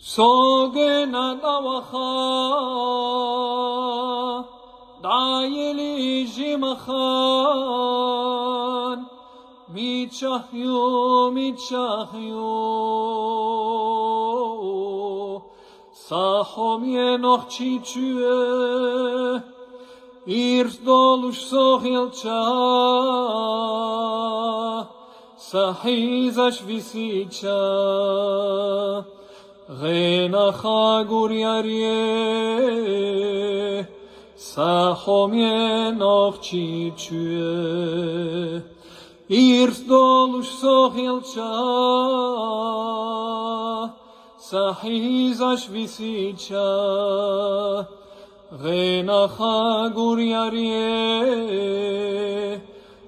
Sogena dawacha, dayeli jimachan, mitchahyu, sachom yenoch chichue, irs dolush sochilcha, sahizash visicha. Renacha guriarie, sachom yenoch chichue, irs dolush sochilcha, sahizash visicha. Renacha guriarie,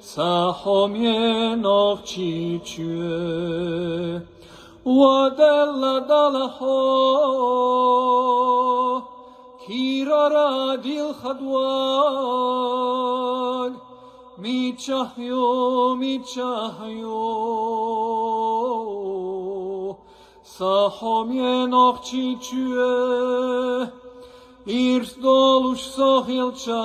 sachom yenoch chichue. Wadella dalaho, kirara dil chadwag, mitchahyo, sachom yenoch chichue, irs dolush sochilcha,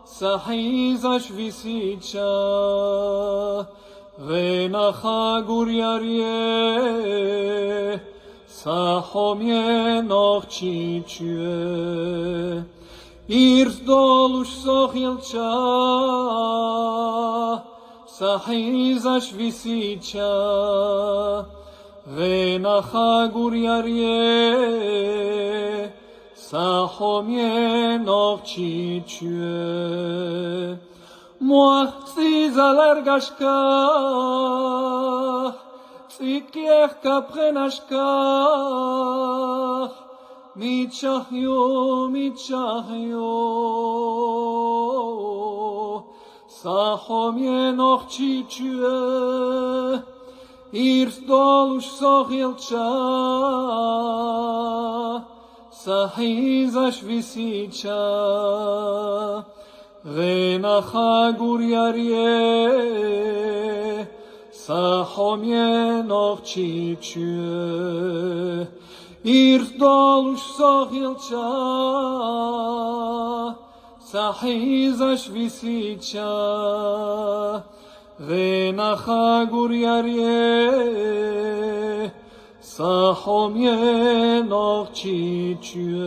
sahizash visicha. Renacha guriarie, sachom yenoch chichue, irs dolush sochilcha, sahizash visicha. Renacha guriarie, sachom yenoch chichue. Moachzi zalargashkach, tzikech kaprenashkach, mitchahyo, sachom yenoch chichue, irs dolush sochilcha, sahizash visicha. Renacha guriarie, sachom yenoch chichue, irs dolush sochilcha, sahizash visicha. Renacha guriarie, sachom yenoch chichue.